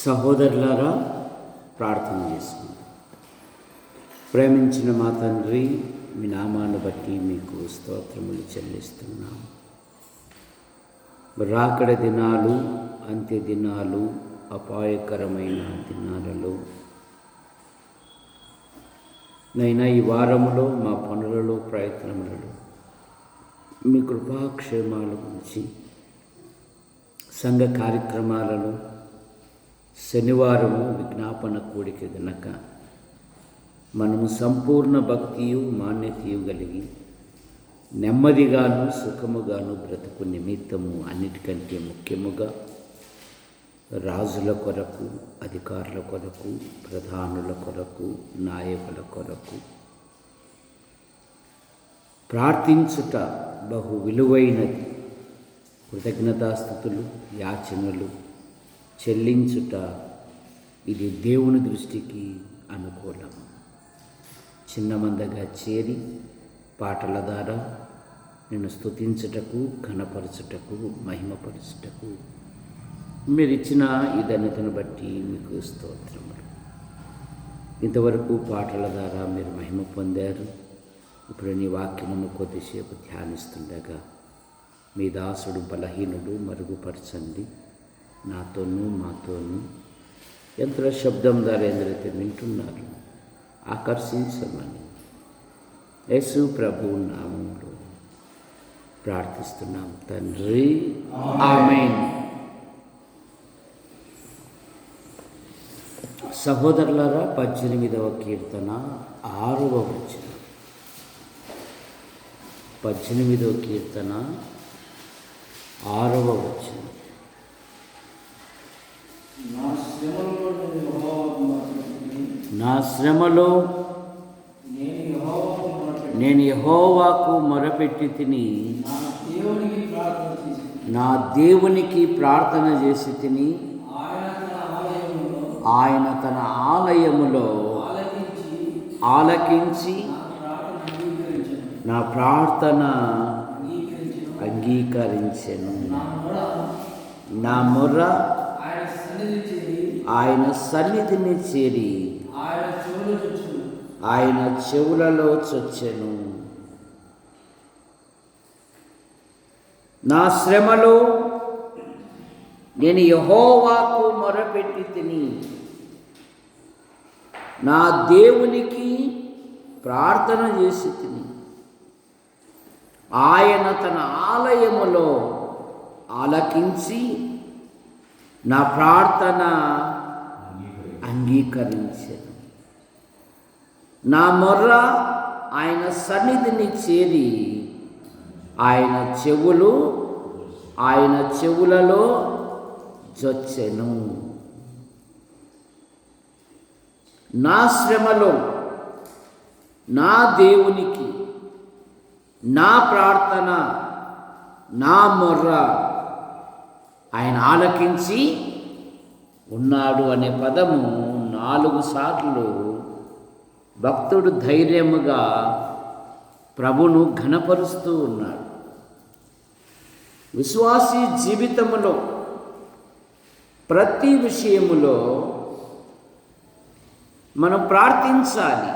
సహోదరులారా, ప్రార్థన చేసుకుందాం. ప్రేమించిన మా తండ్రి, మీ నామాన్ని బట్టి మీకు స్తోత్రములు చెల్లిస్తున్నాం. రాకడ దినాలు, అంత్య దినాలు, అపాయకరమైన దినాలలో నైనా ఈ వారములో మా పనులలో, ప్రయత్నములలో మీ కృపాక్షేమాల గురించి, సంఘ కార్యక్రమాలలో శనివారము విజ్ఞాపన కూడిక గనక మనము సంపూర్ణ భక్తియు మాన్యతయు కలిగి నెమ్మదిగాను సుఖముగాను బ్రతుకు నిమిత్తము అన్నిటికంటే ముఖ్యముగా రాజుల కొరకు, అధికారుల కొరకు, ప్రధానుల కొరకు, నాయకుల కొరకు ప్రార్థించుట బహు విలువైనది. కృతజ్ఞతాస్థుతులు, యాచనలు చెల్లించుట ఇది దేవుని దృష్టికి అనుకూలం. చిన్నమందగా చేరి పాటల ద్వారా నిన్ను స్తుతించుటకు, ఘనపరచుటకు, మహిమపరచుటకు మీరు ఇచ్చిన ఈ ధన్యతను బట్టి మీకు స్తోత్రములు. ఇంతవరకు పాటల ద్వారా మీరు మహిమ పొందారు. ఇప్పుడు నీ వాక్యమును కొద్దిసేపు ధ్యానిస్తుండగా మీ దాసుడు బలహీనుడు మరుగుపరచండి. నాతోనూ మాతోనూ యంత్ర శబ్దం ద్వారా ఎందరైతే వింటున్నారు ఆకర్షించమని యేసు ప్రభు నామములో ప్రార్థిస్తున్నాం తండ్రి, ఆమేన్. సహోదరులారా, 18వ కీర్తన 6వ వచనం. 18వ కీర్తన 6వ వచనం. నా శ్రమలో నేను యెహోవాకు మొరపెట్టి తిని, నా దేవునికి ప్రార్థన చేసి తిని, ఆయన తన ఆలయములో ఆలకించి నా ప్రార్థన అంగీకరించెను. నా మొర్ర ఆయన సన్నిధిని చేరి ఆయన చెవులలో చొచ్చెను. నా శ్రమలో నేను యెహోవాకు మొరపెట్టి తిని, నా దేవునికి ప్రార్థన చేసి తిని, ఆయన తన ఆలయములో ఆలకించి నా ప్రార్థన అంగీకరించెను. నా మొర్ర ఆయన సన్నిధిని చేరి ఆయన చెవులలో జొచ్చెను. నా శ్రమలో నా దేవునికి నా ప్రార్థన, నా మొర్ర ఆయన ఆలకించి ఉన్నాడు అనే పదము 4 సార్లు భక్తుడు ధైర్యముగా ప్రభును ఘనపరుస్తూ ఉన్నాడు. విశ్వాసీ జీవితంలో ప్రతి విషయములో మనం ప్రార్థించాలి.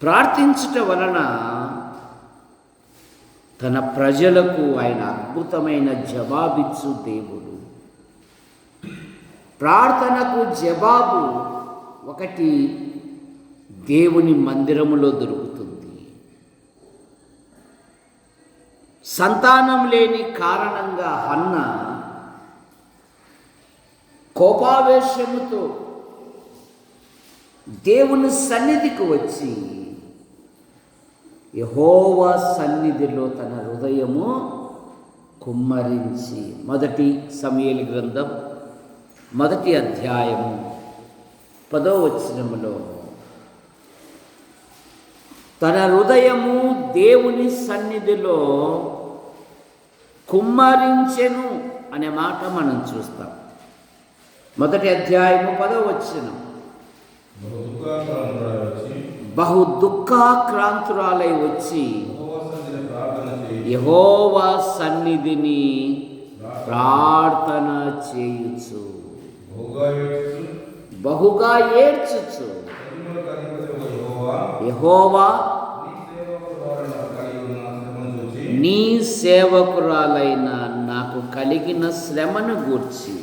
ప్రార్థించుట వలన తన ప్రజలకు ఆయన అద్భుతమైన జవాబిచ్చు దేవుడు. ప్రార్థనకు జవాబు ఒకటి దేవుని మందిరములో దొరుకుతుంది. సంతానం లేని కారణంగా హన్న కోపావేశముతో దేవుని సన్నిధికి వచ్చి యెహోవా సన్నిధిలో తన హృదయము కుమ్మరించి, 1 సమూయేలు గ్రంథం 1వ అధ్యాయము 10వ వచనములో తన హృదయము దేవుని సన్నిధిలో కుమ్మరించెను అనే మాట మనం చూస్తాం. 1వ అధ్యాయము 10వ వచనం. బహు దుఃఖాక్రాంతురాలై వచ్చి యెహోవా సన్నిధిని ప్రార్థన చేయుచు, బహుగా ఏడ్చుచు, యెహోవా నీ సేవకురాలైన నాకు కలిగిన శ్రమను గూర్చి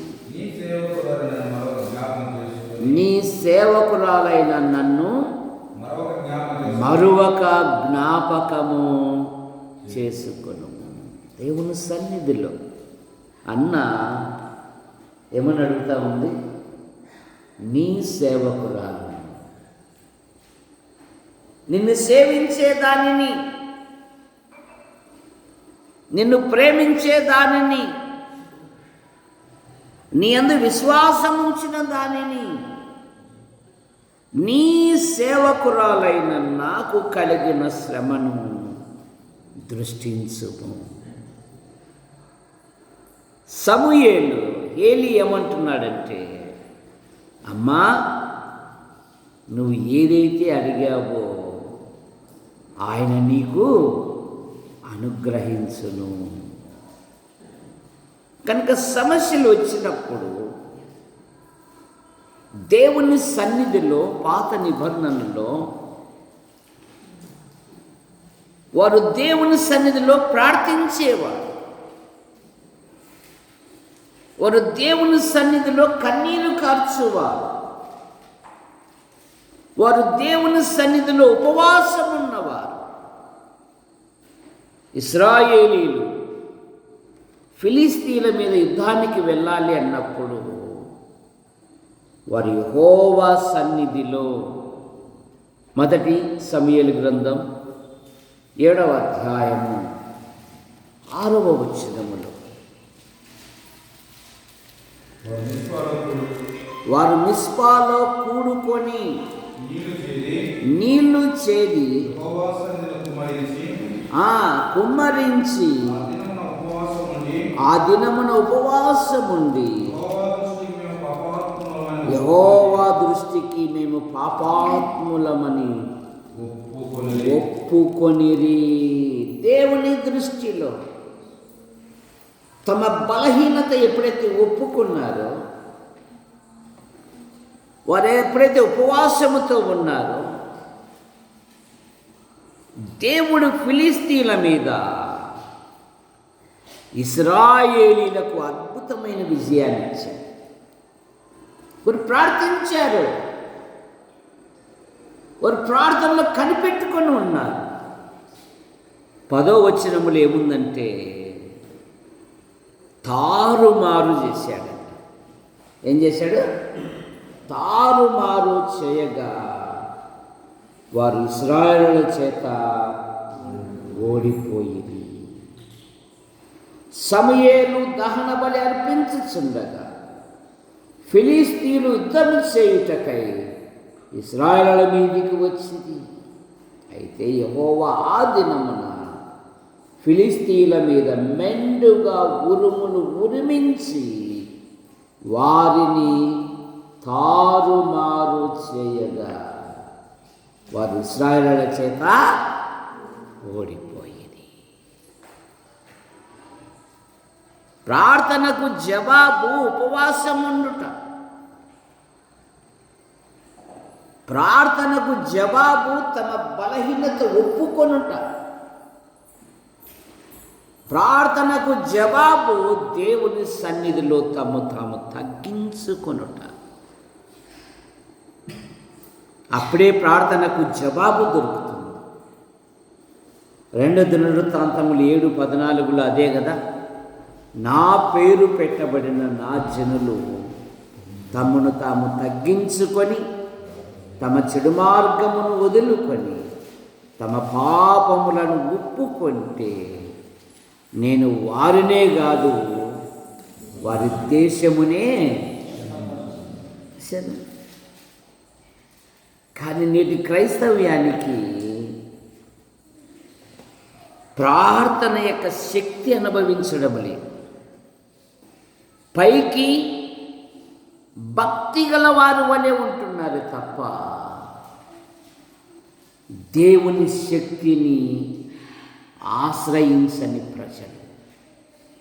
నీ సేవకురాలైన నన్ను మరొక జ్ఞాపకము చేసుకొను. దేవుని సన్నిధిలో అన్న ఏమని అడుగుతా ఉంది? నీ సేవకురాలు, నిన్ను సేవించేదానిని, నిన్ను ప్రేమించేదానిని, నీ యందు విశ్వాసం ఉంచిన దానిని, నీ సేవకురాలైన నాకు కలిగిన శ్రమను దృష్టించుము. సమూయేలు ఏలీ ఏమంటున్నాడంటే, అమ్మా నువ్వు ఏదైతే అడిగావో ఆయన నీకు అనుగ్రహించును. కనుక సమస్యలు వచ్చినప్పుడు దేవుని సన్నిధిలో పాత నిబంధనలో వారు దేవుని సన్నిధిలో ప్రార్థించేవారు. వారు దేవుని సన్నిధిలో కన్నీరు కార్చువారు. వారు దేవుని సన్నిధిలో ఉపవాసం ఉన్నవారు. ఇశ్రాయేలీలు ఫిలిస్తీన్ల మీద యుద్ధానికి వెళ్ళాలి అన్నప్పుడు వారి యెహోవా సన్నిధిలో 1 సమూయేలు గ్రంథం 7వ అధ్యాయము 6వ వచనములో వారు మిస్పాలో కూడుకొని నీళ్లు చేది కుమ్మరించి ఆ దినమున ఉపవాసముండి యెహోవా దృష్టికి మేము పాపాత్ములమని ఒప్పుకొనిరి. దేవుని దృష్టిలో తమ బలహీనత ఎప్పుడైతే ఒప్పుకున్నారో, వారు ఎప్పుడైతే ఉపవాసముతో ఉన్నారో, దేవుడు ఫిలిస్తీన్ల మీద ఇశ్రాయేలీలకు అద్భుతమైన విజయాన్ని ఇచ్చాడు. వారు ప్రార్థించారు. వారు ప్రార్థనలో కనిపెట్టుకొని ఉన్నారు. 10వ వచనములో ఏముందంటే తారుమారు చేశాడంట. ఏం చేశాడు? తారుమారు చేయగా వారు ఇశ్రాయేలుల చేత ఓడిపోయింది. సమూయేలు దహన బలి అర్పించుచుండగా ఫిలిస్తీన్లు యుద్ధము చేయుటకై ఇశ్రాయేలుల మీదికి వచ్చింది. అయితే యెహోవా ఆ దినమున ఫిలిస్తీన్ల మీద మెండుగా ఉరుములు ఉరిమించి వారిని తారుమారు చేయగా వారు ఇశ్రాయేలుల చేత ఓడిపోయింది. ప్రార్థనకు జవాబు ఉపవాసం ఉండుట. ప్రార్థనకు జవాబు తమ బలహీనత ఒప్పుకొనుట. ప్రార్థనకు జవాబు దేవుని సన్నిధిలో తాము తగ్గించుకొనుట. అప్పుడే ప్రార్థనకు జవాబు దొరుకుతుంది. 2 దినవృత్తాంతములు 7:14 అదే కదా, నా పేరు పెట్టబడిన నా జనులు తమను తాము తగ్గించుకొని తమ చెడు మార్గమును వదులుకొని తమ పాపములను ఒప్పుకొంటే నేను వారినే కాదు వారి దేశమునే. కానీ నేటి క్రైస్తవ్యానికి ప్రార్థన యొక్క శక్తి అనుభవించడం లేదు. పైకి భక్తి గల వారి వలె ఉంటున్నారు తప్ప దేవుని శక్తిని ఆశ్రయించని ప్రజలు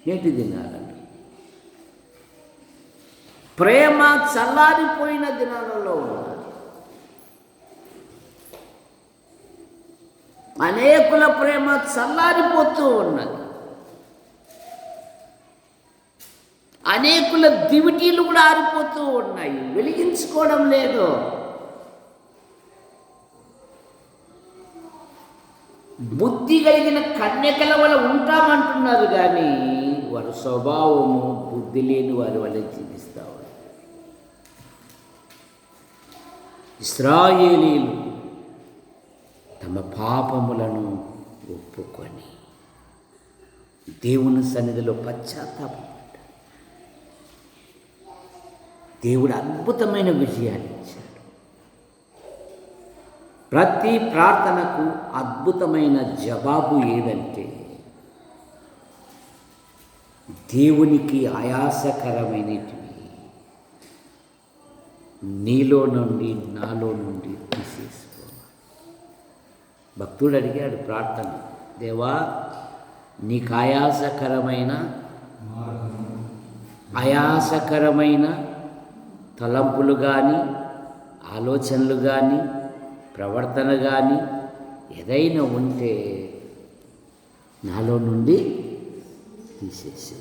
నేటి దినాలండి. ప్రేమ చల్లారిపోయిన దినాలలో ఉన్నారు. అనేకుల ప్రేమ చల్లారిపోతూ ఉన్నది. అనేకుల దివిటీలు కూడా ఆరిపోతూ ఉన్నాయి, వెలిగించుకోవడం లేదు. బుద్ధి కలిగిన కన్యకల వల్ల ఉంటామంటున్నారు కానీ వారి స్వభావము బుద్ధి లేని వారి వల్ల జీవిస్తారు. ఇశ్రాయేలీలు తమ పాపములను ఒప్పుకొని దేవుని సన్నిధిలో పశ్చాత్తాపం, దేవుడు అద్భుతమైన విజయాన్ని ఇచ్చాడు. ప్రతి ప్రార్థనకు అద్భుతమైన జవాబు ఏదంటే దేవునికి ఆయాసకరమైనటివి నీలో నుండి నాలో నుండి తీసేసుకో. భక్తుడు అడిగాడు ప్రార్థన, దేవా నీకు ఆయాసకరమైన తలంపులు కానీ ఆలోచనలు కానీ ప్రవర్తన కానీ ఏదైనా ఉంటే నాలో నుండి తీసేసి.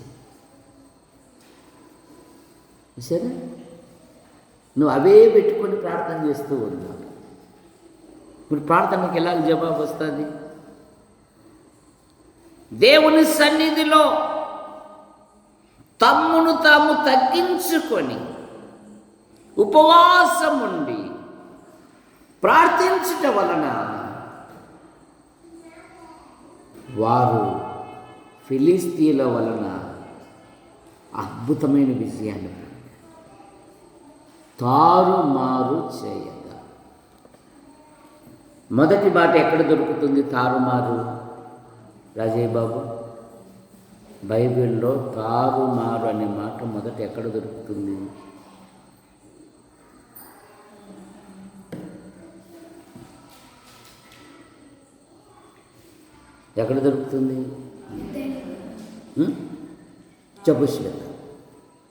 సరే, నువ్వు అవే పెట్టుకొని ప్రార్థన చేస్తూ ఉన్నావు. ఇప్పుడు ప్రార్థనకి ఎలాగ జవాబు వస్తుంది? దేవుని సన్నిధిలో తమ్మును తాము తగ్గించుకొని ఉపవాసం ఉండి ప్రార్థించుట వలన వారు ఫిలిస్తీన్ల వలన అద్భుతమైన విజయాన్ని తారుమారు చేయగా. మొదటి మాట ఎక్కడ దొరుకుతుంది తారుమారు? రాజయ్య బాబు, బైబిల్లో తారుమారు అనే మాట మొదట ఎక్కడ దొరుకుతుంది? ఎక్కడ దొరుకుతుంది? చెప్పు శ్వేత,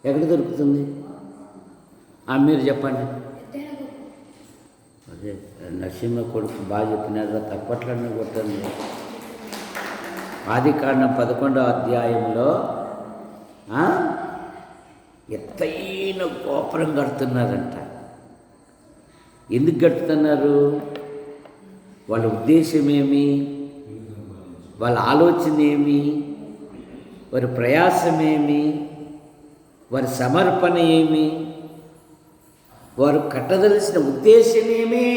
ఎక్కడ దొరుకుతుంది? మీరు చెప్పండి. అదే నరసింహ కొడుకు బాగా చెప్పినారు, తప్పట్లనే కొట్టండి. ఆదికాండం 11వ అధ్యాయంలో ఎత్తైన గోపురం కడుతున్నారంట. ఎందుకు కడుతున్నారు? వాళ్ళ ఉద్దేశం ఏమి? వాళ్ళ ఆలోచన ఏమి? వారి ప్రయాసమేమి? వారి సమర్పణ ఏమి? వారు కట్టదలసిన ఉద్దేశమేమి?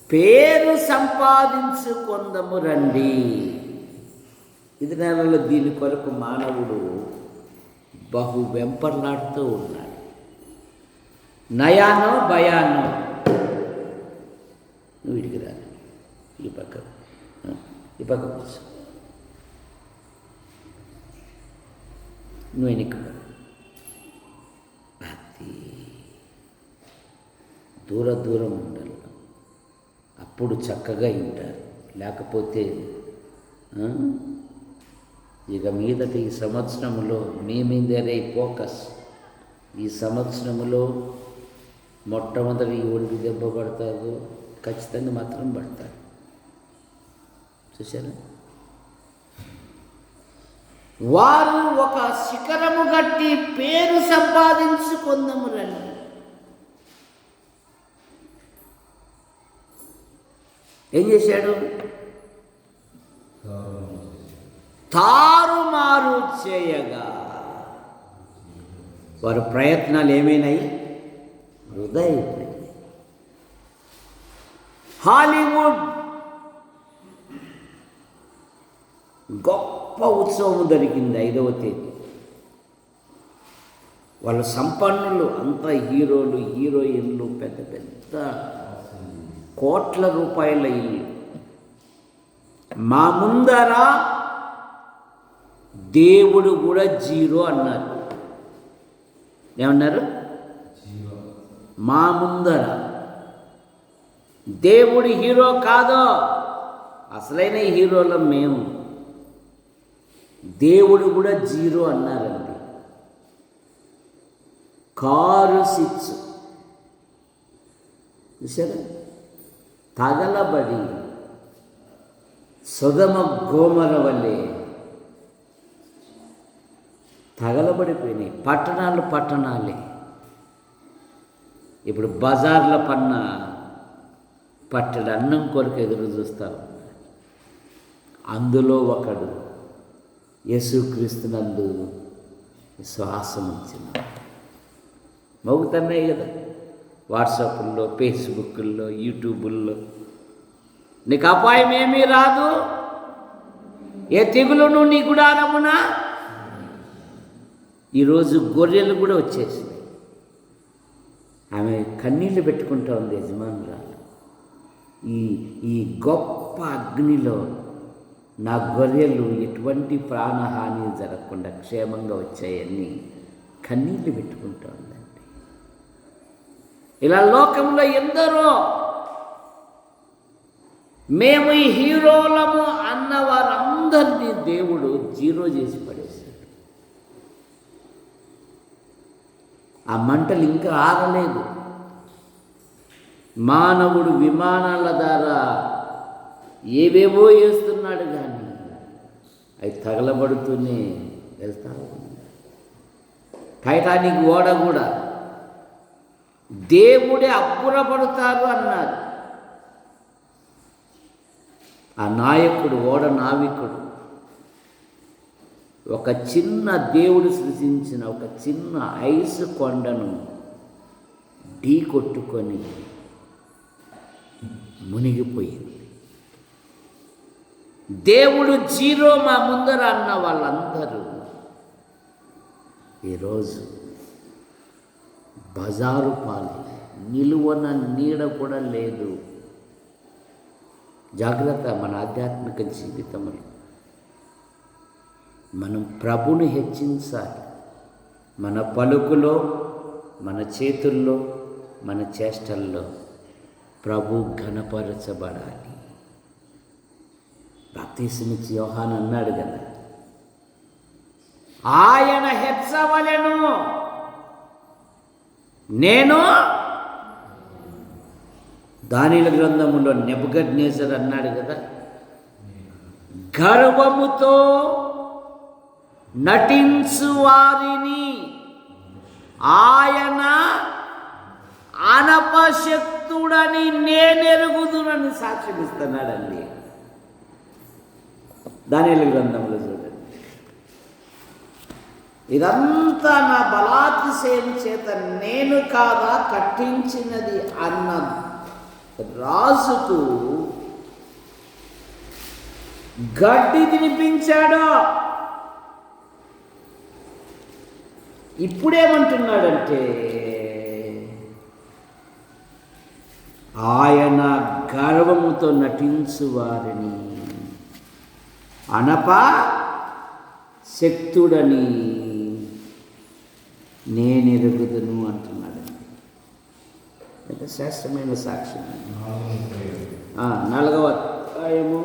పేరు సంపాదించుకొందము రండి. ఇది నెలలో దీని కొరకు మానవుడు బహు వెంపర్లాడుతూ ఉన్నాడు. నయానో భయానో, నువ్వు ఇడికి రా, ఈ పక్క కూర్చో, నువ్వు వెనక్కి అది దూరం ఉండాలి. అప్పుడు చక్కగా వింటారు. లేకపోతే ఇక మీదట ఈ సంవత్సరంలో మీ మీదనే ఫోకస్. ఈ సంవత్సరంలో మొట్టమొదటి ఎవరికి దెబ్బ పడతారో ఖచ్చితంగా మాత్రం పడతారు. చూసారా? వారు ఒక శిఖరము గట్టి పేరు సంపాదించుకుందాము రండి. ఏం చేశాడు? తారుమారు చేయగా వారి ప్రయత్నాలు ఏమైనాయి? వృధా అయిపోయింది. హాలీవుడ్ గొప్ప ఉత్సవం జరిగింది 5వ తేదీ. వాళ్ళ సంపన్నులు అంతా హీరోలు, హీరోయిన్లు, పెద్ద పెద్ద కోట్ల రూపాయల ఇల్లు. మా ముందర దేవుడు కూడా జీరో అన్నారు. ఏమన్నారు? మా ముందర దేవుడు హీరో కాదో, అసలైన హీరోలం మేము. దేవుడు కూడా జీరో అన్నారండి. కారు 6 చూసారా? తగలబడి సొదమ గోమర వల్లే తగలబడిపోయినాయి. పట్టణాలే. ఇప్పుడు బజార్ల పట్టెడు అన్నం కొరకు ఎదురు చూస్తా ఉన్నారు. అందులో ఒకడు యేసుక్రీస్తునందు విశ్వాసం ఉంచిన మోగుతున్నాయి కదా వాట్సాప్ల్లో, ఫేస్బుక్ల్లో, యూట్యూబుల్లో. నీకు అపాయం ఏమీ రాదు, ఏ తెగులును నీ గుడారమున. ఈరోజు గొర్రెలు కూడా వచ్చేసినాయి. ఆమె కన్నీళ్ళు పెట్టుకుంటా ఉంది యజమానురాలు. ఈ గొప్ప అగ్నిలో నా గొర్రెలు ఎటువంటి ప్రాణహాని జరగకుండా క్షేమంగా వచ్చాయని కన్నీళ్ళు పెట్టుకుంటా ఉందండి. ఇలా లోకంలో ఎందరో మేము ఈ హీరోలము అన్న వారందరినీ దేవుడు జీరో చేసి పడేశాడు. ఆ మంటలు ఇంకా ఆరలేదు. మానవుడు విమానాల ద్వారా ఏవేవో వేస్తున్నాడు, కానీ అవి తగలబడుతూనే వెళ్తా ఉంది. టైటానిక్ ఓడ కూడా దేవుడే అబ్బురపడతారు అన్నారు. ఆ నాయకుడు, ఓడ నావికుడు ఒక చిన్న దేవుడు సృజించిన ఒక చిన్న ఐస్ కొండను ఢీ కొట్టుకొని మునిగిపోయింది. దేవుడు జీరో మా ముందర అన్న వాళ్ళందరూ ఈరోజు బజారు పాలు, నిలువన నీడ కూడా లేదు. జాగ్రత్త. మన ఆధ్యాత్మిక జీవితంలో మనం ప్రభుని హెచ్చించాలి. మన పలుకులో, మన చేతుల్లో, మన చేష్టల్లో ప్రభు ఘనపరచబడాలి. బాప్తిసమిచ్చి యోహాను అన్నాడు కదా, ఆయన హెచ్చవలెను, నేను. దానియేలు గ్రంథములో నెబుకద్నెజరు అన్నాడు కదా, గర్వముతో నటించు వారిని ఆయన అనపశక్తుడని నేనెరుగుదునని సాక్ష్యం ఇస్తున్నాడండి. దానియేలు గ్రంథంలో చూడండి. ఇదంతా నా బలాతిశయం చేత నేను కాదా కట్టించినది అన్న రాజుకు గడ్డి తినిపించాడు. ఇప్పుడేమంటున్నాడంటే, ఆయన గర్వముతో నటించు వారిని అనప శక్తుడని నేనెరుగుదును అంటున్నాడండి. అంటే శ్రేష్టమైన సాక్ష్యం. 4వ అధ్యాయము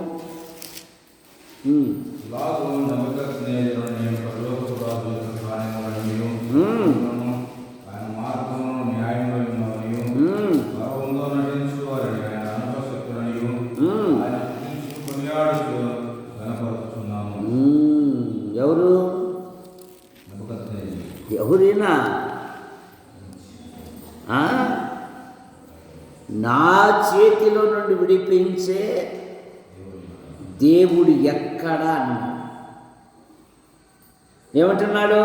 ఇలాగూ నెబుకద్నెజరుని పరలోకపు రాజు యొక్క కార్యములన్నీయు, ఆయన మార్గమును న్యాయములన్నీయు, గర్వంతో నటించు వారిని ఆయన అనుపశక్తులనియు, ఆయన స్తుతించి కొనియాడుచు గణపరుచుచున్నాము. ఎవరు? నెబుకద్నెజరు. ఎవరైనా నా చేతిలో నుండి విడిపించే దేవుడు ఎక్కడా అన్నాడు. ఏమంటున్నాడు?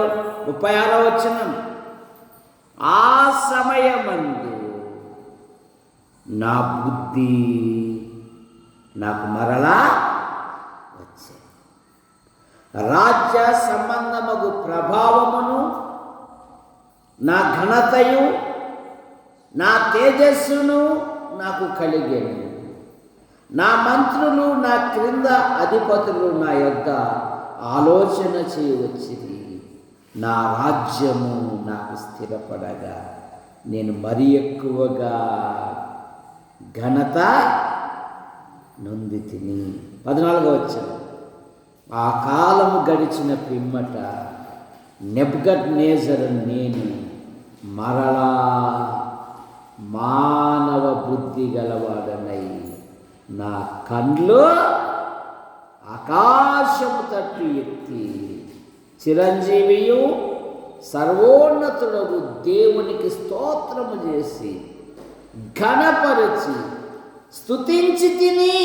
36వ వచనం, ఆ సమయమందు నా బుద్ధి నాకు మరలా వచ్చే రాజ్య సంబంధమగు ప్రభావమును, నా ఘనతయు, నా తేజస్సును నాకు కలిగేను. నా మంత్రులు, నా క్రింద అధిపతులు నా యొద్ద ఆలోచన చేయవచ్చిరి. నా రాజ్యము నాకు స్థిరపడగా నేను మరి ఎక్కువగా ఘనత నొంది తిని. 14వ వచనం, ఆ కాలము గడిచిన పిమ్మట నెబుకద్నెజరు నేను మరలా మానవ బుద్ధి గలవాడనై నా కండ్లు ఆకాశము తట్టు ఎత్తి చిరంజీవియు సర్వోన్నతుడగు దేవునికి స్తోత్రము చేసి ఘనపరచి స్తుతించి తిని.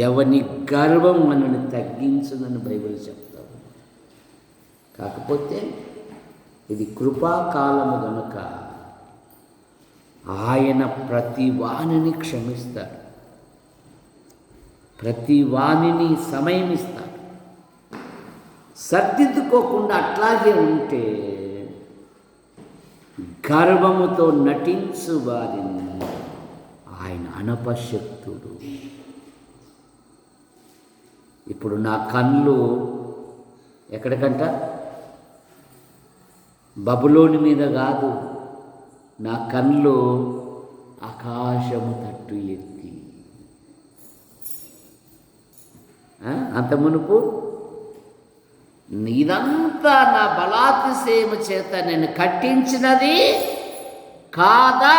ఎవని గర్వం మనల్ని తగ్గించునని బైబిల్ చెప్తారు. కాకపోతే ఇది కృపాకాలము గనుక ఆయన ప్రతి వాణిని క్షమిస్తాడు, ప్రతి వాణిని సమయం ఇస్తాడు. సర్దిద్దుకోకుండా అట్లాగే ఉంటే గర్వముతో నటించు వారిని ఆయన అనపశక్తుడు. ఇప్పుడు నా కళ్ళు ఎక్కడికంట? బబులోని మీద కాదు, నా కళ్ళు ఆకాశము తట్టు ఎత్తి. అంత మునుపు ఇదంతా నా బలాతిశయము చేత నేను కట్టించినది కాదా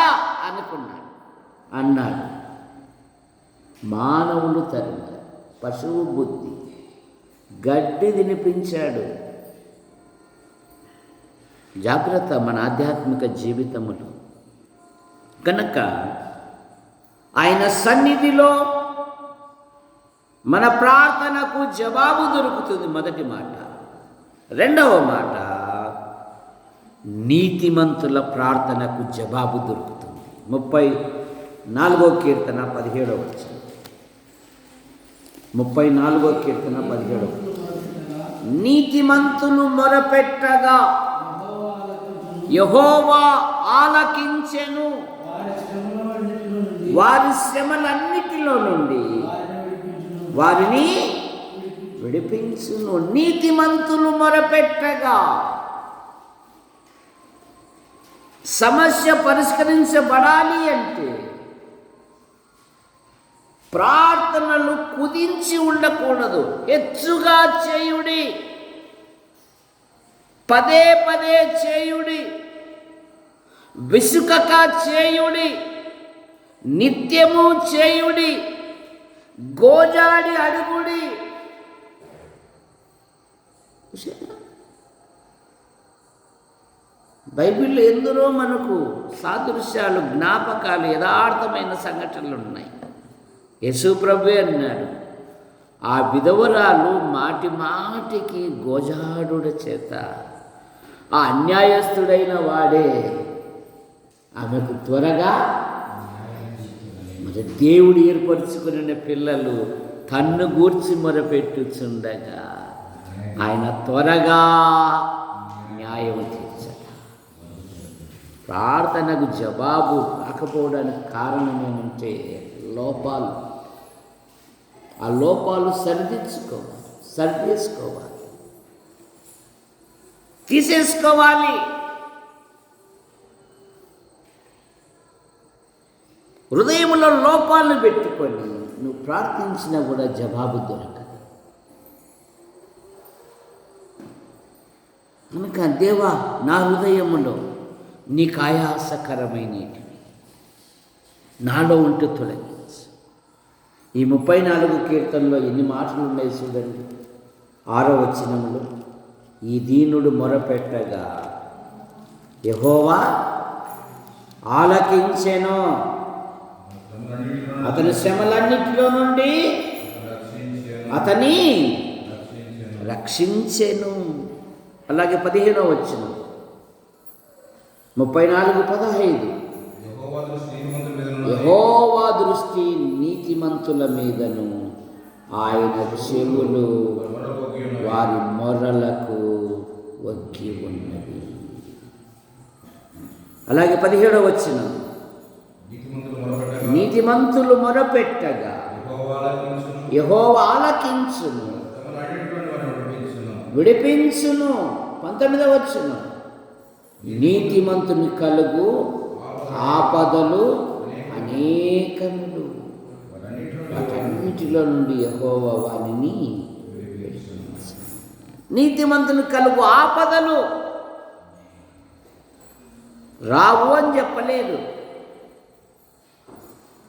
అన్నాడు. మానవులు తరిమారు, పశువు బుద్ధి, గడ్డి తినిపించాడు. జాగ్రత్త మన ఆధ్యాత్మిక జీవితములో. కనుక ఆయన సన్నిధిలో మన ప్రార్థనకు జవాబు దొరుకుతుంది. మొదటి మాట. రెండవ మాట, నీతిమంతుల ప్రార్థనకు జవాబు దొరుకుతుంది. 34వ కీర్తన 17వ వచనం. 34వ కీర్తన 17వ వచనం. నీతిమంతులు మొరపెట్టగా యెహోవా ఆలకించెను, వారి శ్రమలన్నిటిలో నుండి వారిని విడిపించును. నీతిమంతులు మొరపెట్టగా సమస్య పరిష్కరించబడాలి అంటే ప్రార్థనలు కుదించి ఉండకూడదు. హెచ్చుగా చేయుడి, పదే పదే చేయుడి, విసుకక చేయుడి, నిత్యము చేయుడి, గోజాడి అడుగుడి. బైబిల్లో ఎందరో మనకు సాదృశ్యాలు, జ్ఞాపకాలు, యథార్థమైన సంఘటనలు ఉన్నాయి. యేసు ప్రభువే అన్నాడు, ఆ విధవరాలు మాటి మాటికి గోజాడుడ చేత ఆ అన్యాయస్తుడైన వాడే ఆమెకు త్వరగా, మరి దేవుడు ఏర్పరచుకున్న పిల్లలు తన్ను గూర్చి మొరపెట్టుచుండగా ఆయన త్వరగా న్యాయం తీర్చట. ప్రార్థనకు జవాబు రాకపోవడానికి కారణం ఏమంటే లోపాలు. ఆ లోపాలు సరిచేసుకోవాలి, తీసేసుకోవాలి. హృదయంలో లోపాలను పెట్టుకొని నువ్వు ప్రార్థించినా కూడా జవాబు దొరకదు. కనుక దేవా, నా హృదయములో నీకు ఆయాసకరమైనటివి నాలో ఉంటూ తొలగించు. ఈ 34 కీర్తనలో ఎన్ని మాటలు ఉన్నాయి చూడండి. 6వ వచనములో, ఈ దీనుడు మొరపెట్టగా యెహోవా ఆలకించెను, అతని శ్రమలన్నిటిలో నుండి అతని రక్షించెను. అలాగే 15వ వచనం, 34:15, యెహోవా దృష్టి నీతిమంతుల మీదను, ఆయన చెవులు వారి మొరలకు ఒగ్గి ఉన్నది. అలాగే 17వ వచనం, నీతిమంతులు మొరపెట్టగా యెహోవా ఆలకించును, విడిపించును. 19వ వచనం, నీతిమంతుని కలుగు ఆపదలు అనేకములు, వాటన్నిటిలో నుండి యెహోవా వారిని విడిపించును. నీతిమంతుని కలుగు ఆపదలు రావు అని చెప్పలేదు.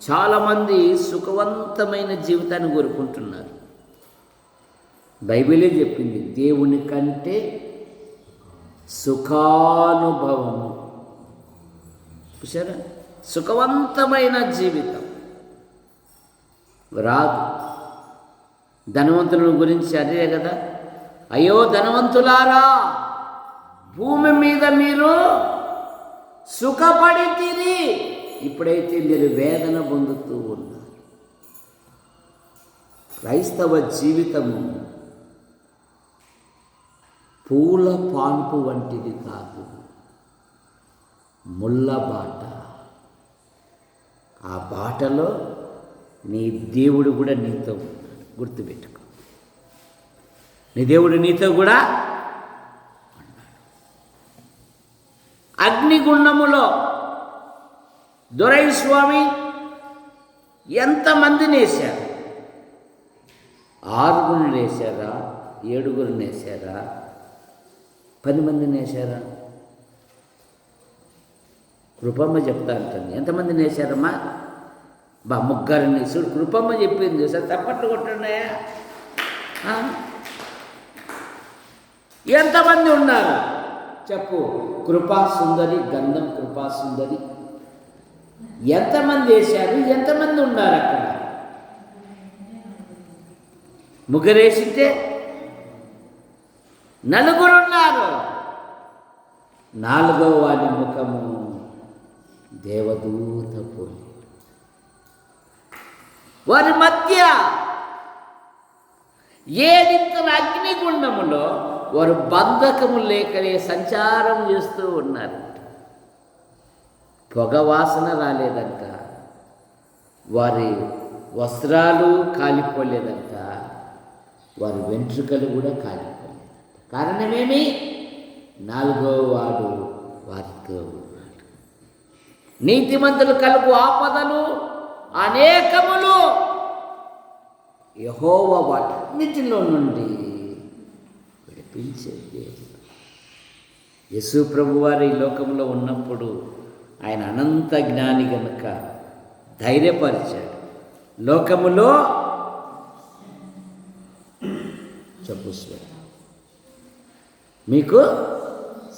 చాలామంది సుఖవంతమైన జీవితాన్ని కోరుకుంటున్నారు. బైబిలే చెప్పింది, దేవుని కంటే సుఖానుభవము. చూసారా, సుఖవంతమైన జీవితం రాదు. ధనవంతుల గురించి అదే కదా, అయ్యో ధనవంతులారా, భూమి మీద మీరు సుఖపడితిరి, ఇప్పుడైతే మీరు వేదన పొందుతూ ఉన్నారు. క్రైస్తవ జీవితము పూల పాన్పు వంటిది కాదు, ముళ్ళ బాట. ఆ బాటలో నీ దేవుడు కూడా నీతో ఉన్నాడు, గుర్తుపెట్టుకో. నీ దేవుడు నీతో కూడా ఉన్నాడు. అగ్నిగుండములో దొరై స్వామి ఎంతమందిని వేశారు? 6 వేశారా? 7 వేశారా? 10 మందిని వేశారా? కృపమ్మ చెప్తా అంటుంది. ఎంతమందిని వేశారమ్మా? 3 చూడు, కృపమ్మ చెప్పింది. సార్ తప్పట్లు కొట్టున్నాయా? ఎంతమంది ఉన్నారు చెప్పు? కృపాసుందరి, గంధం కృపాసుందరి ఎంతమంది వేశారు? ఎంతమంది ఉన్నారు అక్కడ? 3 వేసింటే 4 ఉన్నారు. 4వ వాడి ముఖము దేవదూత పోలి. వారి మధ్య ఏడింతల అగ్నిగుండములో వారు బంధకము లేకనే సంచారం చేస్తూ ఉన్నారు. పొగ వాసన రాలేదంట, వారి వస్త్రాలు కాలిపోలేదంట, వారి వెంట్రుకలు కూడా కాలిపోలేదు. కారణమేమి? 4వ వాడు వారితో ఉన్నాడు. నీతిమంతులు కలుగు ఆపదలు అనేకములు, యెహోవా వాటన్నిటిలో నుండి విడిపించే దేవుడు. యేసు ప్రభువారు ఈ లోకంలో ఉన్నప్పుడు ఆయన అనంత జ్ఞాని గనుక ధైర్యపరిచాడు. లోకములో చెప్పు మీకు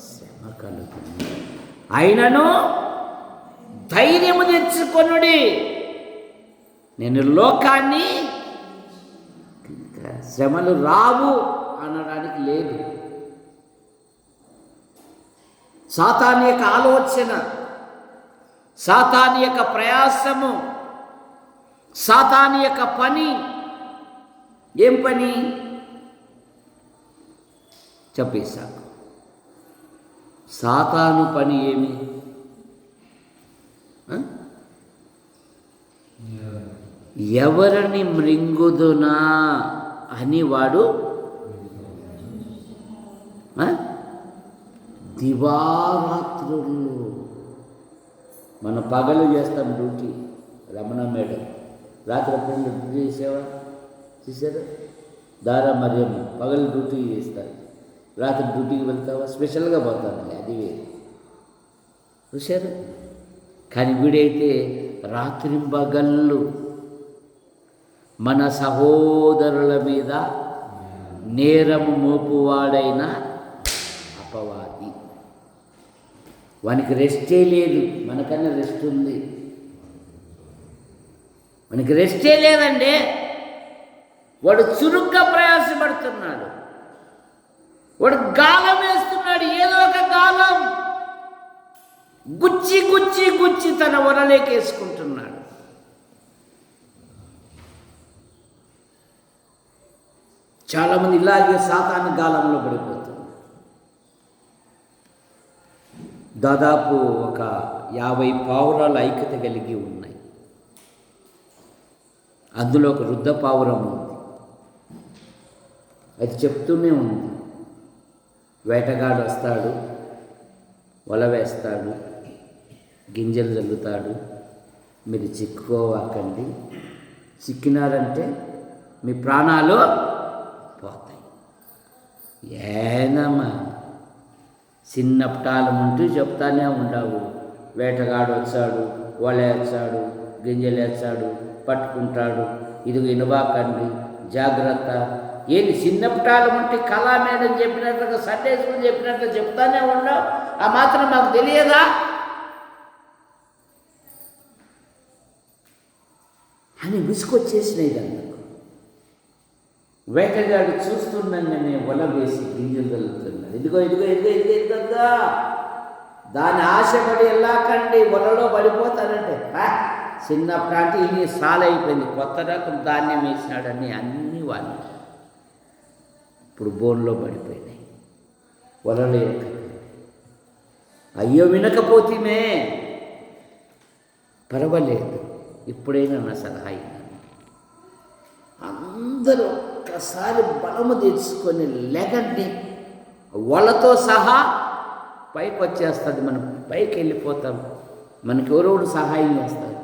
శ్రమ కలుగుతుంది, అయినను ధైర్యము తెచ్చుకొనుడి, నేను లోకాన్ని శ్రమలు రావు అనడానికి లేదు. సాతాను యొక్క ఆలోచన, సాతాను యొక్క ప్రయాసము, సాతాను యొక్క పని ఏం పని చెప్పేశాకు. సాతాను పని ఏమి? ఎవరిని మృంగుదునా అని వాడు దివారాత్రులు. మన పగలు చేస్తాం డ్యూటీ, రమణ మేడం రాత్రి ఎప్పుడు డ్యూటీ చేసేవా చూసారా? దారా మరియమ్మ పగలు డ్యూటీ చేస్తారు, రాత్రి డ్యూటీకి వెళ్తావా? స్పెషల్గా పోతాను, అది వేరు. చూసారు? కానీ వీడైతే రాత్రింబగళ్ళు మన సహోదరుల మీద నేరము మోపువాడైన అపవాది. వానికి రెస్టే లేదు, మనకన్నా రెస్ట్ ఉంది. మనకి రెస్టే లేదండి. వాడు చురుగ్గా ప్రయాసపడుతున్నాడు, వాడు గాలం వేస్తున్నాడు, ఏదో ఒక గాలం గుచ్చి గుచ్చి గుచ్చి తన వరలేకేసుకుంటున్నాడు. చాలామంది ఇలాగే సాతాను గాలంలో పడిపోతున్నారు. దాదాపు ఒక 50 పావురాలు ఐక్యత కలిగి ఉన్నాయి. అందులో ఒక వృద్ధ పావురం ఉంది. అది చెప్తూనే ఉంది, వేటగాడు వస్తాడు, వల వేస్తాడు, గింజలు చల్లుతాడు, మీరు చిక్కుకోవాకండి, చిక్కినారంటే మీ ప్రాణాలు పోతాయి. ఏనమ్మా చిన్నపటాలం ఉంటూ చెప్తానే ఉండవు. వేటగాడు వచ్చాడు, వల వేస్తాడు, గింజలు వేస్తాడు, పట్టుకుంటాడు, ఇదిగో ఇనబాకండి, జాగ్రత్త. ఏంటి చిన్నపటాలం ఉంటే కళా మేడం చెప్పినట్లుగా సండే స్కూల్ చెప్పినట్లు చెప్తానే ఉండవు. ఆ మాత్రం మాకు తెలియదా? అని విసుకొచ్చేసినాయి దానికి. వేటగాడు చూస్తుండగానే వల వేసి గింజలు తల్లుతున్నాడు. ఇదిగో ఇదిగో ఇదిగో ఇదిగో ఇదిగో దాని ఆశపడి వెళ్ళాకండి, వలలో పడిపోతానంటే చిన్నప్పుడు అంటే ఇది సాలైపోయింది. కొత్త రకం ధాన్యం వేసినాడని అన్నీ వాళ్ళు ఇప్పుడు బోన్లో పడిపోయినాయి, వలలో అయ్యో వినకపోతేమే పర్వాలేదు, ఇప్పుడైనా నా సలహా ఇన్నాను. అందరూ ఒక్కసారి బలము తెచ్చుకొని లెగండి, వలతో సహా పైకి వచ్చేస్తుంది. మనం పైకి వెళ్ళిపోతాం, మనకి ఎవరెవరు సహాయం చేస్తారు.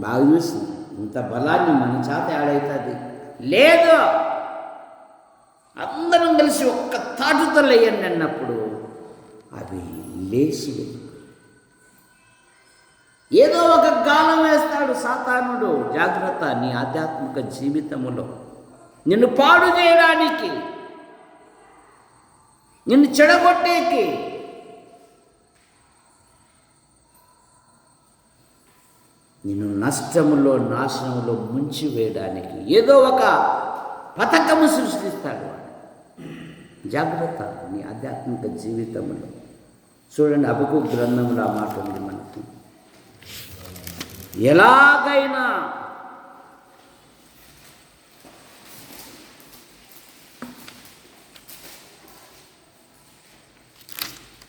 బాగా చూసి ఇంత బలాన్ని మన చేత ఆడవుతుంది లేదు. అందరం కలిసి ఒక్క తాటుతో లేయండి అన్నప్పుడు అవి లేచి వెళ్ళిపోయి ఏదో ఒక గాలం వేస్తాడు సాతానుడు. జాగ్రత్త, నీ ఆధ్యాత్మిక జీవితములో నిన్ను పాడు చేయడానికి, నిన్ను చెడగొట్టేకి, నిన్ను నష్టములో నాశనములో ముంచి వేయడానికి ఏదో ఒక పథకము సృష్టిస్తాడు. జాగ్రత్త నీ ఆధ్యాత్మిక జీవితంలో. చూడండి, హబక్కూకు గ్రంథంలో ఆ మాట ఉంది మనకి. ఎలాగైనా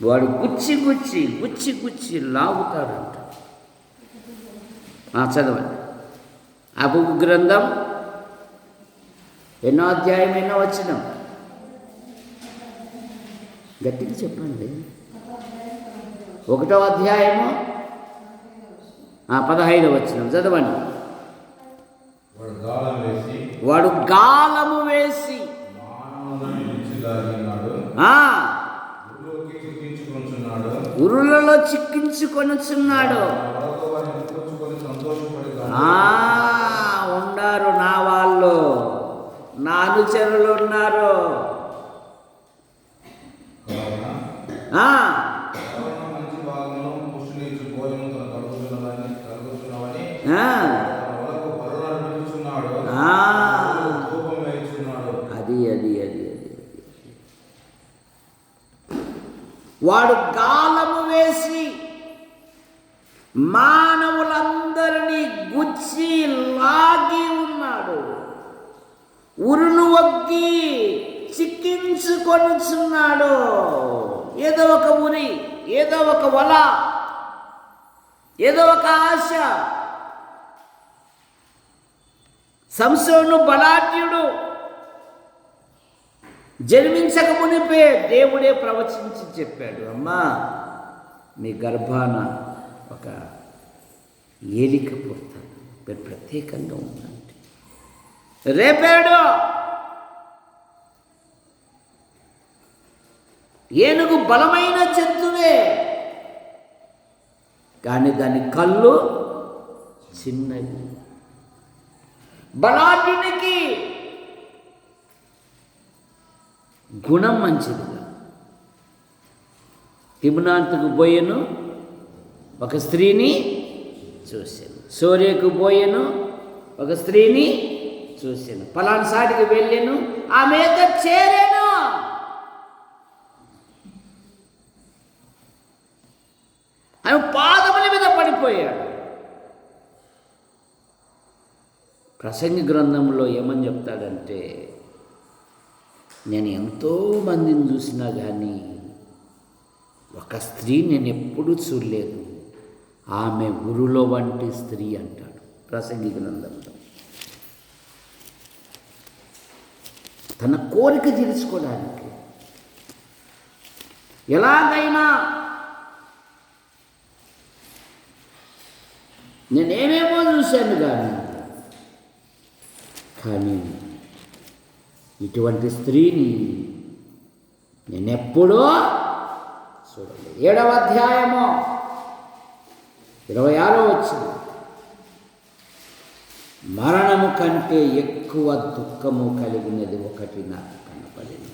వాడు గుచ్చి గుచ్చి గుచ్చి గుచ్చి లాగుతాడంట. చదవండి, హబక్కూకు గ్రంథం ఎన్నో అధ్యాయం, ఎన్నో వచనం, గట్టిగా చెప్పండి. 1వ అధ్యాయము 15వ వచనం చదవండి. వాడు గాలము వేసి ఉరులలో చిక్కించుకొనుచున్నాడు. ఉన్నారు నా వాళ్ళు, నా అనుచరులు ఉన్నారు. అది వాడు గాలము వేసి మానవులందరినీ గుచ్చి లాగి ఉన్నాడు. ఉరును వగ్గి చిక్కించుకొనుచున్నాడు. ఏదో ఒక ఉరి, ఏదో ఒక వల, ఏదో ఒక ఆశ. సంసోను బలాఢ్యుడు, జన్మించక మునిపే దేవుడే ప్రవచించి చెప్పాడు, అమ్మా మీ గర్భాన ఒక ఏలిక పుడతాడు. మీరు ప్రత్యేకంగా ఉందండి. రేపాడు ఏనుగు బలమైన జంతువే, కానీ దాని కళ్ళు చిన్నవి. బలాఢ్యునికి గుణం మంచిదిగా. తిమ్నాతుకు పోయెను, ఒక స్త్రీని చూశాను. సోర్యకు పోయెను, ఒక స్త్రీని చూశాను. పలానా సాటికి వెళ్ళాను, ఆమె యొక్క చేరాను. ఆమె పాదముల మీద పడిపోయాడు. ప్రసంగి గ్రంథంలో ఏమని చెప్తాడంటే, నేను ఎంతో మందిని చూసినా కానీ ఒక స్త్రీ నేను ఎప్పుడూ చూడలేదు, ఆమె ఉరులో వంటి స్త్రీ అంటాడు ప్రసంగి గ్రంథంలో. తన కోరిక తీర్చుకోవడానికి ఎలాగైనా నేనేమేమో చూశాను కానీ ఇటువంటి స్త్రీని నేనెప్పుడూ చూడలేదు. 7వ అధ్యాయము 26వ వచనం. మరణము కంటే ఎక్కువ దుఃఖము కలిగినది ఒకటి నాకు కనపడింది.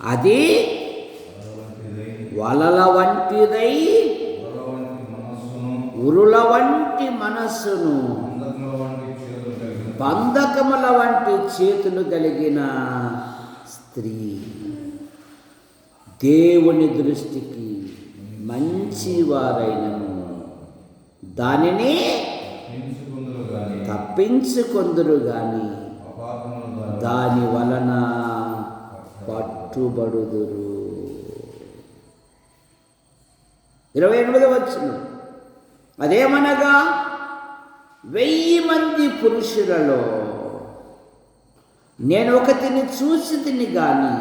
అది వలల వంటిదై ఉరుల వంటి మనస్సును, బంధకముల వంటి చేతులు కలిగిన స్త్రీ. దేవుని దృష్టికి మంచివారైనను దానిని తప్పించుకొందురు గాని దాని వలన పట్టుబడుదురు. 28వ వచనం. అదేమనగా 1000 మంది పురుషులలో నేను ఒకతిని చూసి తిని గాని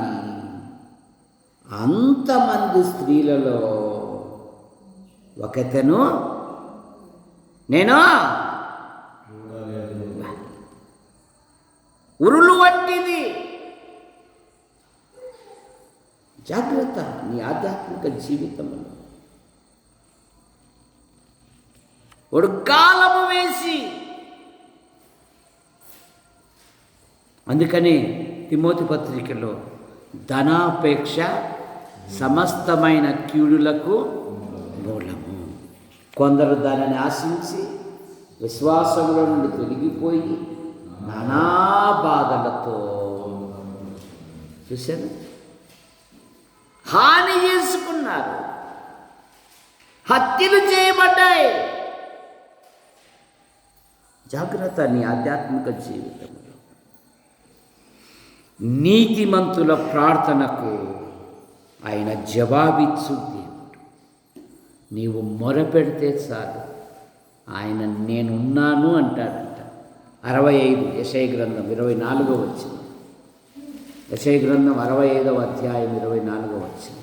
అంతమంది స్త్రీలలో ఒకతను నేను ఉరులు వంటిది. జాగ్రత్త నీ ఆధ్యాత్మిక జీవితంలో. వాడు కాలము వేసి, అందుకని తిమోతి పత్రికలో ధనాపేక్ష సమస్తమైన కీడులకు మూలము. కొందరు దానిని ఆశించి విశ్వాసంలో నుండి తొలగిపోయి నానా బాధలతో చూశారు, హాని చేసుకున్నారు, హత్యలు చేయబడ్డాయి. జాగ్రత్త నీ ఆధ్యాత్మిక జీవితంలో. నీతిమంతుల ప్రార్థనకు ఆయన జవాబిచ్చు దేవుడు. నీవు మొరపెడితే చాలు, ఆయన నేనున్నాను అంటాడంట. 65 యెషయా గ్రంథం 24వ వచనం. యెషయా గ్రంథం 65వ అధ్యాయం 24వ వచనం.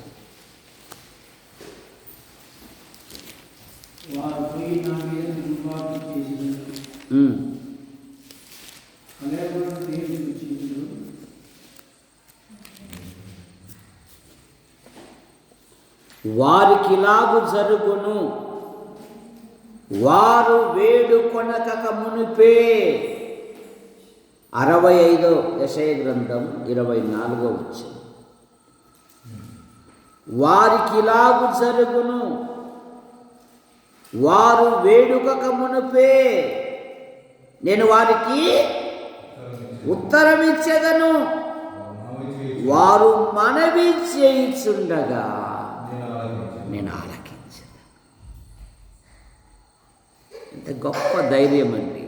వారికిలాగు జరుగును, వారు వేడుకొనక మునిపే. 65 యెషయా గ్రంథం 24వ వచనం. వారికిలాగు జరుగును, వారు వేడుకక మునిపే నేను వారికి ఉత్తరమిచ్చేదను, వారు మనవి చేయుచుండగా నేను ఆలకించను. ఎంత గొప్ప ధైర్యం అండి.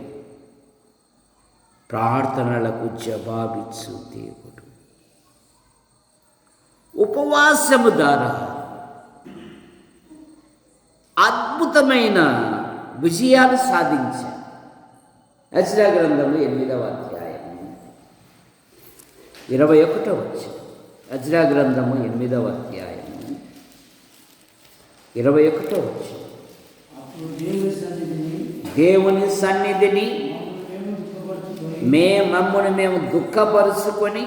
ప్రార్థనలకు జవాబిచ్చు దేవుడు. ఉపవాసము ద్వారా అద్భుతమైన విజయాలు సాధించారు. యెషయా గ్రంథం 8వ అధ్యాయం 21వ వచనం. యెషయా గ్రంథము 8వ అధ్యాయం 21వ వచనం. దేవుని సన్నిధిని మేము దుఃఖపరుచుకొని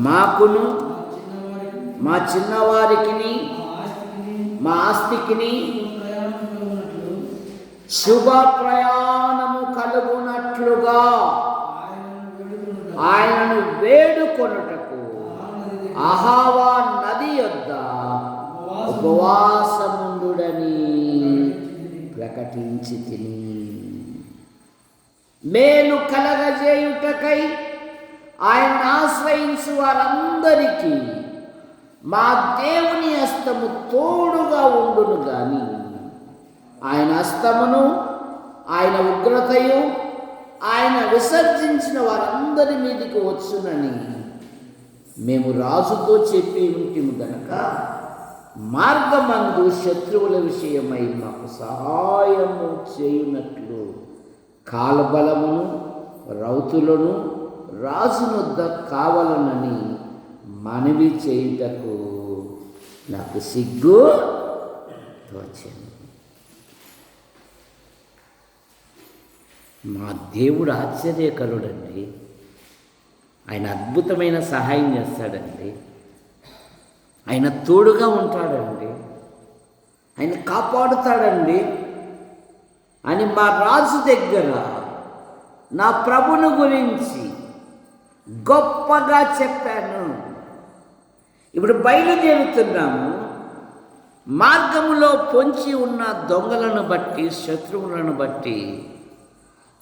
మాకును మా చిన్నవారికి మా ఆస్తికిని శుభ ప్రయాణము కలుగునట్లుగా ఆయనను వేడుకొనుటకు అహావా నది యొద్ద ఉపవాసముండుడని ప్రకటించి తిని మేలు కలగజేయుటకై ఆయన ఆశ్రయించు వారందరికీ మా దేవుని హస్తము తోడుగా ఉండును గాని ఆయన హస్తమును ఆయన ఉగ్రతయు ఆయన విసర్జించిన వారందరి మీదకి వచ్చునని మేము రాజుతో చెప్పి ఉంటిము గనక మార్గమందు శత్రువుల విషయమై మాకు సహాయము చేయునట్లు కాలబలమును రౌతులను రాజునొద్ద కావాలనని మనవి చేయుటకు నాకు సిగ్గు తోచింది. మా దేవుడు ఆశ్చర్యకరుడండి. ఆయన అద్భుతమైన సహాయం చేస్తాడండి. ఆయన తోడుగా ఉంటాడండి. ఆయన కాపాడుతాడండి అని మా రాజు దగ్గర నా ప్రభుని గురించి గొప్పగా చెప్పాను. ఇప్పుడు బయలుదేరుతున్నాము. మార్గములో పొంచి ఉన్న దొంగలను బట్టి, శత్రువులను బట్టి,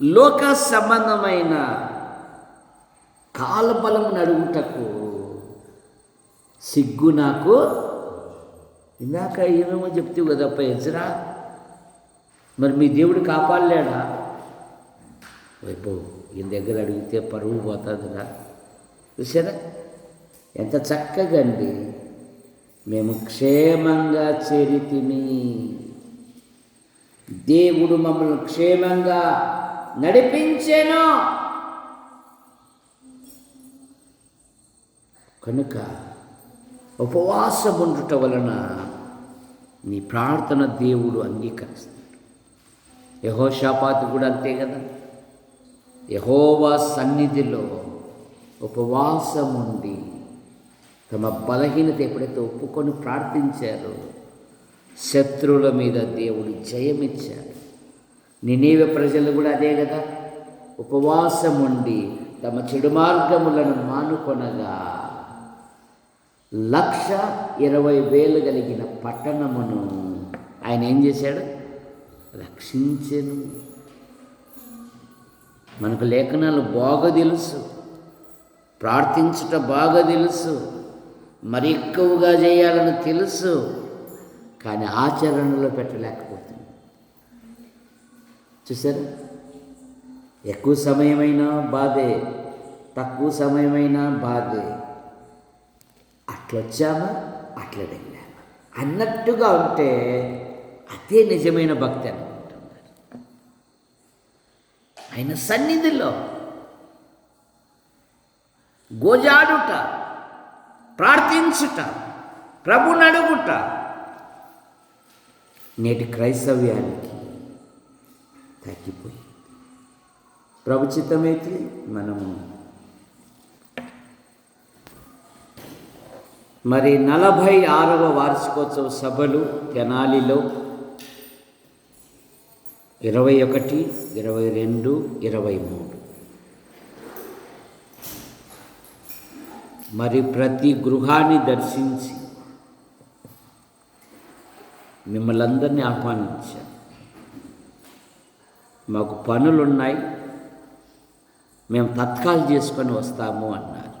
లోక సంబంధమైన కాలబలము నడుగుటకు సిగ్గు నాకు. ఇందాక ఏమేమో చెప్తావు కదప్ప ఎజ్రా, మరి మీ దేవుడు కాపాడలేడా? వైభవ్ ఈయన దగ్గర అడిగితే పరువు పోతుందిరా. చూసారా ఎంత చక్కగా అండి. మేము క్షేమంగా చేరితిమి, దేవుడు మమ్మల్ని క్షేమంగా నడిపించెను. కనుక ఉపవాసం ఉండుట వలన నీ ప్రార్థన దేవుడు అంగీకరిస్తాడు. యెహోషాపాతు కూడా అంతే కదా. యెహోవా సన్నిధిలో ఉపవాసం ఉండి తమ బలహీనత ఎప్పుడైతే ఒప్పుకొని ప్రార్థించారో శత్రువుల మీద దేవుడు జయమిచ్చాడు. నినీవె ప్రజలు కూడా అదే కదా, ఉపవాసం ఉండి తమ చెడు మార్గములను మానుకొనగా 1,20,000 కలిగిన పట్టణమును ఆయన ఏం చేశాడు? రక్షించెను. మనకు లేఖనాలు బాగా తెలుసు, ప్రార్థించుట బాగా తెలుసు, మరి ఎక్కువగా చేయాలని తెలుసు, కానీ ఆచరణలో పెట్టలేకపోతుంది. చూసారా, ఎక్కువ సమయమైనా బాధే, తక్కువ సమయమైనా బాధే. అట్లొచ్చామా అట్లా వెళ్ళామా అన్నట్టుగా ఉంటే అదే నిజమైన భక్తి అనుకుంటున్నారు. ఆయన సన్నిధిలో గోజాడుట, ప్రార్థించుట, ప్రభుని అడుగుట నేటి క్రైస్తవ్యానికి తగ్గిపోయి, ప్రభు చిత్తమైతే మనము మరి 46వ వార్షికోత్సవ సభలు తెనాలిలో 21, 22, 23 మరి ప్రతి గృహాన్ని దర్శించి మిమ్మల్ని అందరినీ ఆహ్వానించాను. మాకు పనులున్నాయి, మేము తత్కాలు చేసుకొని వస్తాము అన్నారు.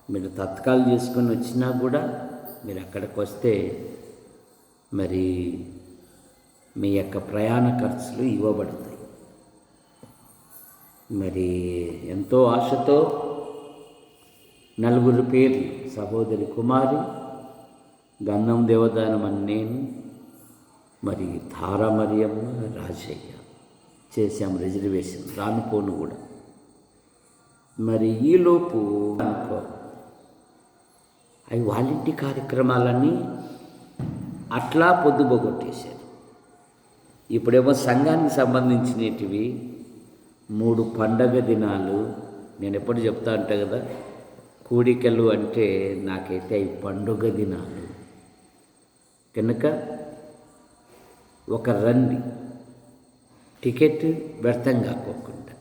మీరు తత్కాలు చేసుకొని వచ్చినా కూడా మీరు అక్కడికి వస్తే మరి మీ యొక్క ప్రయాణ ఖర్చులు ఇవ్వబడతాయి. మరి ఎంతో ఆశతో 4 పేర్లు, సహోదరి కుమారి, గంధం దేవదానం అని నేను, మరి ధారామర్యము, రాజయ్య చేశాము రిజర్వేషన్, రానుపోను కూడా. మరి ఈలోపు అనుకో అవి వాళ్ళింటి కార్యక్రమాలని అట్లా పొద్దుపోగొట్టేశారు. ఇప్పుడేమో సంఘానికి సంబంధించినటివి 3 పండగ దినాలు. నేను ఎప్పుడు చెప్తా ఉంటా కదా, కూడికలు అంటే నాకైతే అవి పండుగ దినాలు కనుక ఒక రండి, టికెట్ వ్యర్థం కాకోకుండా.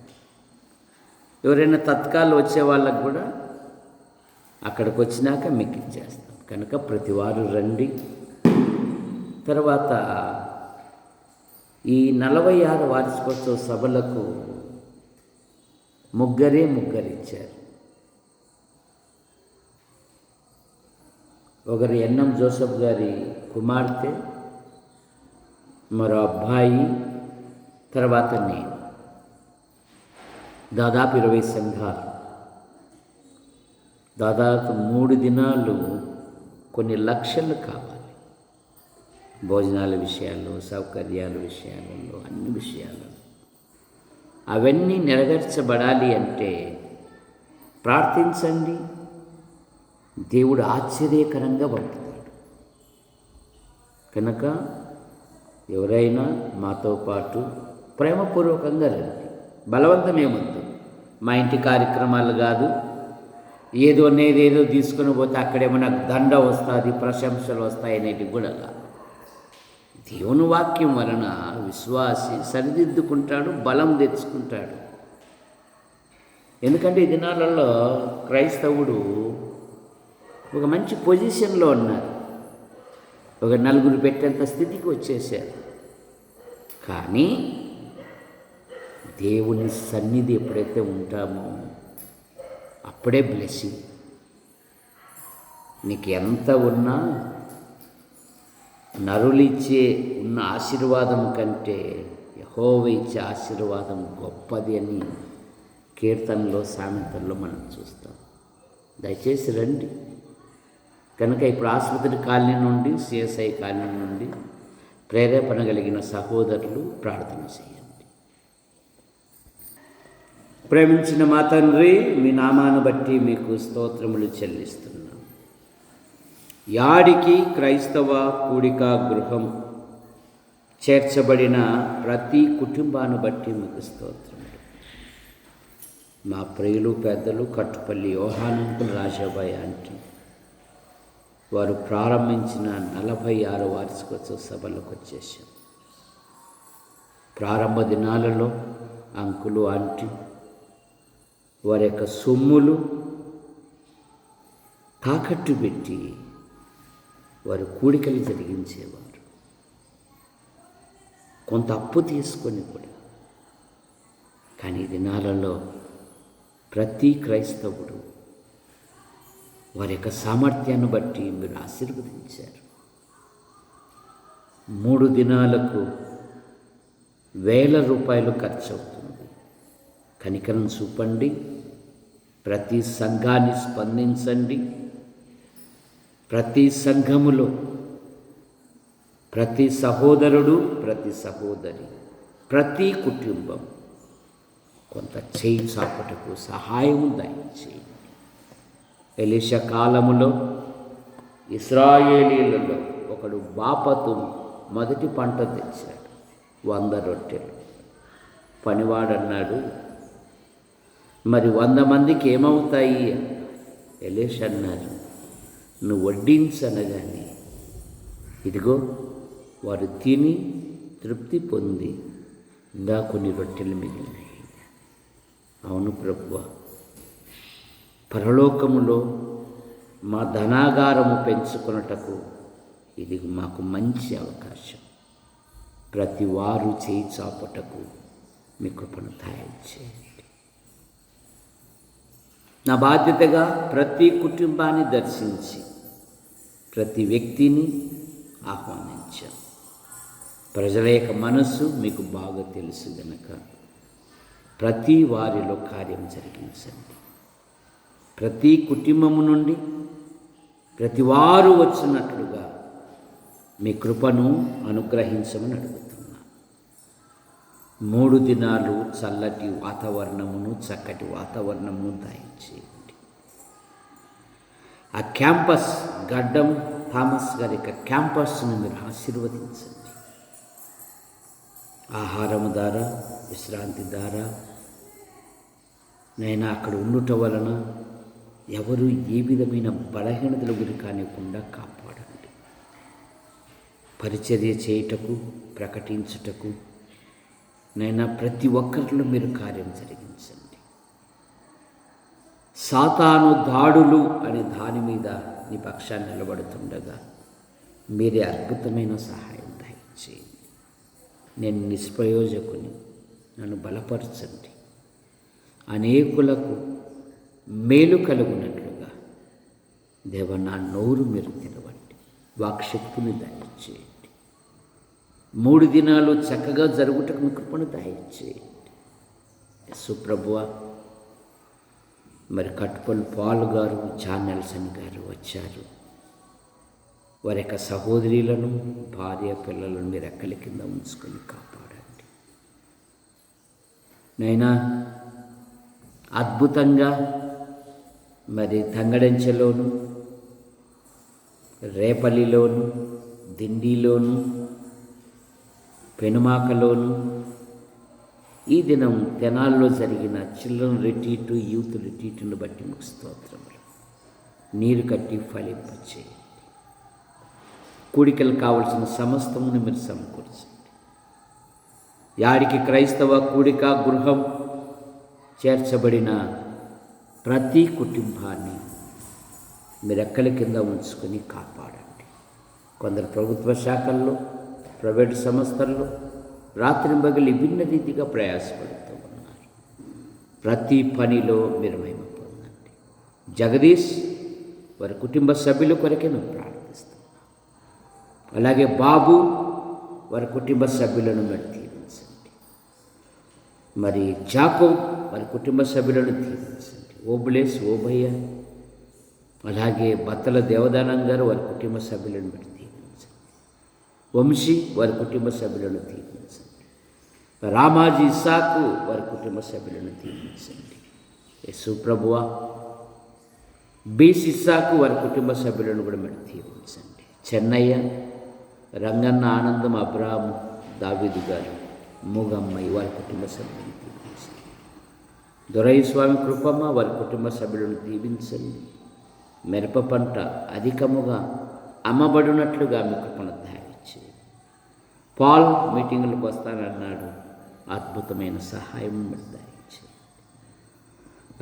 ఎవరైనా తత్కాలు వచ్చే వాళ్ళకు కూడా అక్కడికి వచ్చినాక మీకు ఇచ్చేస్తాం కనుక ప్రతివారు రండి. తర్వాత ఈ 46 వార్షికోత్సవ సభలకు ముగ్గురు ఇచ్చారు. ఒకరు ఎన్ఎం జోసెఫ్ గారి కుమార్తె, మరో అబ్బాయి, తర్వాత నేను. దాదాపు 20 సంఘాలు, దాదాపు 3 దినాలు కొన్ని లక్షలు కావాలి. భోజనాల విషయాల్లో, సౌకర్యాల విషయాలలో, అన్ని విషయాలలో అవన్నీ నెరవేర్చబడాలి అంటే ప్రార్థించండి. దేవుడు ఆశ్చర్యకరంగా పంపుతాడు. కనుక ఎవరైనా మాతో పాటు ప్రేమపూర్వకంగా రండి. బలవంతం ఏమొద్దు. మా ఇంటి కార్యక్రమాలు కాదు, ఏదో తీసుకుని పోతే అక్కడేమో నాకు దండ వస్తుంది, ప్రశంసలు వస్తాయి అనేటివి కూడా కాదు. దేవుని వాక్యం వలన విశ్వాసి సరిదిద్దుకుంటాడు, బలం తెచ్చుకుంటాడు. ఎందుకంటే ఈ దినాలలో క్రైస్తవుడు ఒక మంచి పొజిషన్లో ఉన్నారు, ఒక 4 పెట్టేంత స్థితికి వచ్చేసారు. కానీ దేవుని సన్నిధి ఎప్పుడైతే ఉంటామో అప్పుడే బ్లెస్సింగ్. నీకు ఎంత ఉన్నా నరులిచ్చే ఉన్న ఆశీర్వాదం కంటే యెహోవా ఇచ్చే ఆశీర్వాదం గొప్పది అని కీర్తనలో, సామెతల్లో మనం చూస్తాం. దయచేసి రండి. కనుక ఇప్పుడు ఆసుపత్రి కాలనీ నుండి, సిఎస్ఐ కాలనీ నుండి ప్రేరేపణ కలిగిన సహోదరులు ప్రార్థన చేయండి. ప్రేమించిన మా తండ్రి, మీ నామాన్ని బట్టి మీకు స్తోత్రములు చెల్లిస్తున్నాం. యాడికి క్రైస్తవ కూడిక గృహం చేర్చబడిన ప్రతి కుటుంబాన్ని బట్టి మీకు స్తోత్రములు. మా ప్రియులు పెద్దలు కట్టుపల్లి యోహానంకులు రాజాబాయి ఆంటీ వారు ప్రారంభించిన 46 వార్షికోత్సవ సభలకు వచ్చేసాం. ప్రారంభ దినాలలో అంకులు ఆంటీ వారి యొక్క సొమ్ములు తాకట్టు పెట్టి వారు కూడికలు జరిగించేవారు. కొంత అప్పు తీసుకొని కూడా. కానీ ఈ దినాలలో ప్రతి క్రైస్తవుడు వారి యొక్క సామర్థ్యాన్ని బట్టి మీరు ఆశీర్వదించారు. 3 దినాలకు ₹1000 ఖర్చు అవుతుంది. కనికరం చూపండి. ప్రతి సంఘాన్ని స్పందించండి. ప్రతి సంఘములో ప్రతి సహోదరుడు, ప్రతి సహోదరి, ప్రతి కుటుంబం కొంత చేయి చాపటకు సహాయం దయచేయండి. ఎలీషా కాలములో ఇశ్రాయేలీలలో ఒకడు బాపతు మొదటి పంట తెచ్చాడు, 100 రొట్టెలు. పనివాడన్నాడు, మరి 100 మందికి ఏమవుతాయి? ఎలీషా అన్నారు, నువ్వు వడ్డించనగానే ఇదిగో వారు తిని తృప్తి పొంది ఇంకా కొన్ని రొట్టెలు మిగిలినాయి. అవును ప్రభువా, పరలోకములో మా ధనాగారము పెంచుకొనుటకు ఇది మాకు మంచి అవకాశం. ప్రతి వారు చేయి చాపటకు మీ కృపను దయచేయండి. నా బాధ్యతగా ప్రతి కుటుంబాన్ని దర్శించి ప్రతి వ్యక్తిని ఆహ్వానించాం. ప్రజల యొక్క మనస్సు మీకు బాగా తెలుసు గనక ప్రతి వారిలో కార్యం జరిగించండి. ప్రతి కుటుంబము నుండి ప్రతి వారు వచ్చినట్లుగా మీ కృపను అనుగ్రహించమని అడుగుతున్నా. 3 దినాలు చల్లటి వాతావరణమును, చక్కటి వాతావరణమును దయచేయండి. ఆ క్యాంపస్ గడ్డం థామస్ గారి యొక్క క్యాంపస్ను మీరు ఆశీర్వదించండి. ఆహారము ద్వారా, విశ్రాంతి ద్వారా నైనా అక్కడ ఉండుట వలన ఎవరు ఏ విధమైన బలహీనతలు గురి కానివ్వకుండా కాపాడండి. పరిచర్య చేయుటకు, ప్రకటించుటకు నైనా ప్రతి ఒక్కరిలో మీరు కార్యం జరిగించండి. సాతాను దాడులు అనే దాని మీద నీ పక్షాన్ని నిలబడుతుండగా మీరే అద్భుతమైన సహాయం దయచేయండి. నేను నిష్ప్రయోజకుని, నన్ను బలపరచండి. అనేకులకు మేలు కలుగునట్లుగా దేవ నా నోరు మీరు తెరవండి, వాక్శక్తిని దయచేయండి. 3 దినాలు చక్కగా జరుగుటకు మీ కృపను దయచేయండి. సుప్రభువా, మరి కట్టుపల్లి పాల్ గారు, జాన్ నెల్సన్ గారు వచ్చారు. వారి యొక్క సహోదరులను, భార్య పిల్లలను మీరు రెక్కల కింద ఉంచుకొని కాపాడండి. నైనా అద్భుతంగా మరి తంగడంచెలోను, రేపల్లిలోను, దిండిలోను, పెనుమాకలోను ఈ దినం తెనాల్లో జరిగిన చిల్డ్రన్ రిట్రీట్, యూత్ రిట్రీట్ను బట్టి మీకు స్తోత్రములు. నీరు కట్టి ఫలింపచేయండి. కూడికలు కావలసిన సమస్తమును మీరు సమకూర్చండి. యాడికి క్రైస్తవ కూడిక గృహం చేర్చబడిన ప్రతి కుటుంబాన్ని మీరు రెక్కల కింద ఉంచుకొని కాపాడండి. కొందరు ప్రభుత్వ శాఖల్లో, ప్రైవేటు సంస్థల్లో రాత్రింబగలి విభిన్న రీతిగా ప్రయాసపడుతూ ఉన్నారు. ప్రతి పనిలో మీరు మహిమ పొందండి. జగదీష్ వారి కుటుంబ సభ్యుల కొరకే మేము ప్రార్థిస్తున్నాం. అలాగే బాబు వారి కుటుంబ సభ్యులను మీరు దీవించండి. మరి జాకోబ్ వారి కుటుంబ సభ్యులను దీవించండి. ఓబులేస్, ఓబయ్య, అలాగే బత్తల దేవదానం గారు వారి కుటుంబ సభ్యులను మీరు దీవించండి. వంశీ వారి కుటుంబ సభ్యులను దీవించండి. రామాజీ ఇసాకు వారి కుటుంబ సభ్యులను దీవించండి. యేసు ప్రభువా, బీస్ ఇసాకు వారి కుటుంబ సభ్యులను కూడా మీరు దీవించండి. చెన్నయ్య, రంగన్న, ఆనందం, అబ్రాహం, దావీదు గారు, మూగమ్మాయి వారి కుటుంబ సభ్యులను దీవించండి. దొరయ్య స్వామి, కృపమ్మ వారి కుటుంబ సభ్యులను దీవించండి. మిరప పంట అధికముగా అమ్మబడినట్లుగా మీ కృపను దయచేయండి. పాల్ మీటింగులకు వస్తానన్నాడు, అద్భుతమైన సహాయం మీరు దయచేయండి.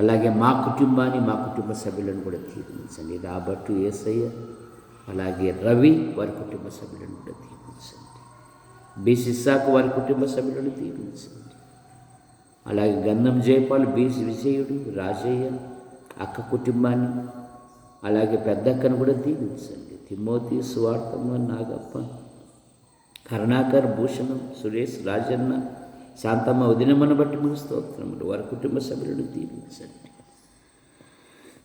అలాగే మా కుటుంబాన్ని, మా కుటుంబ సభ్యులను కూడా దీవించండి. రాబర్టు, యేసయ్య, అలాగే రవి వారి కుటుంబ సభ్యులను కూడా దీవించండి. బీసీ ఇస్సాకు వారి కుటుంబ సభ్యులను దీవించండి. అలాగే గంధం జయపాల్, బీసీ విజయుడు, రాజయ్య అక్క కుటుంబాన్ని, అలాగే పెద్దక్కను కూడా దీవించండి. తిమోతి, సువార్తమ్మ, నాగప్ప, కరుణాకర్, భూషణం, సురేష్, రాజన్న, శాంతమ్మ వదినమ్మను బట్టి మీకు స్తోత్రములు. వారి కుటుంబ సభ్యులను దీవించండి.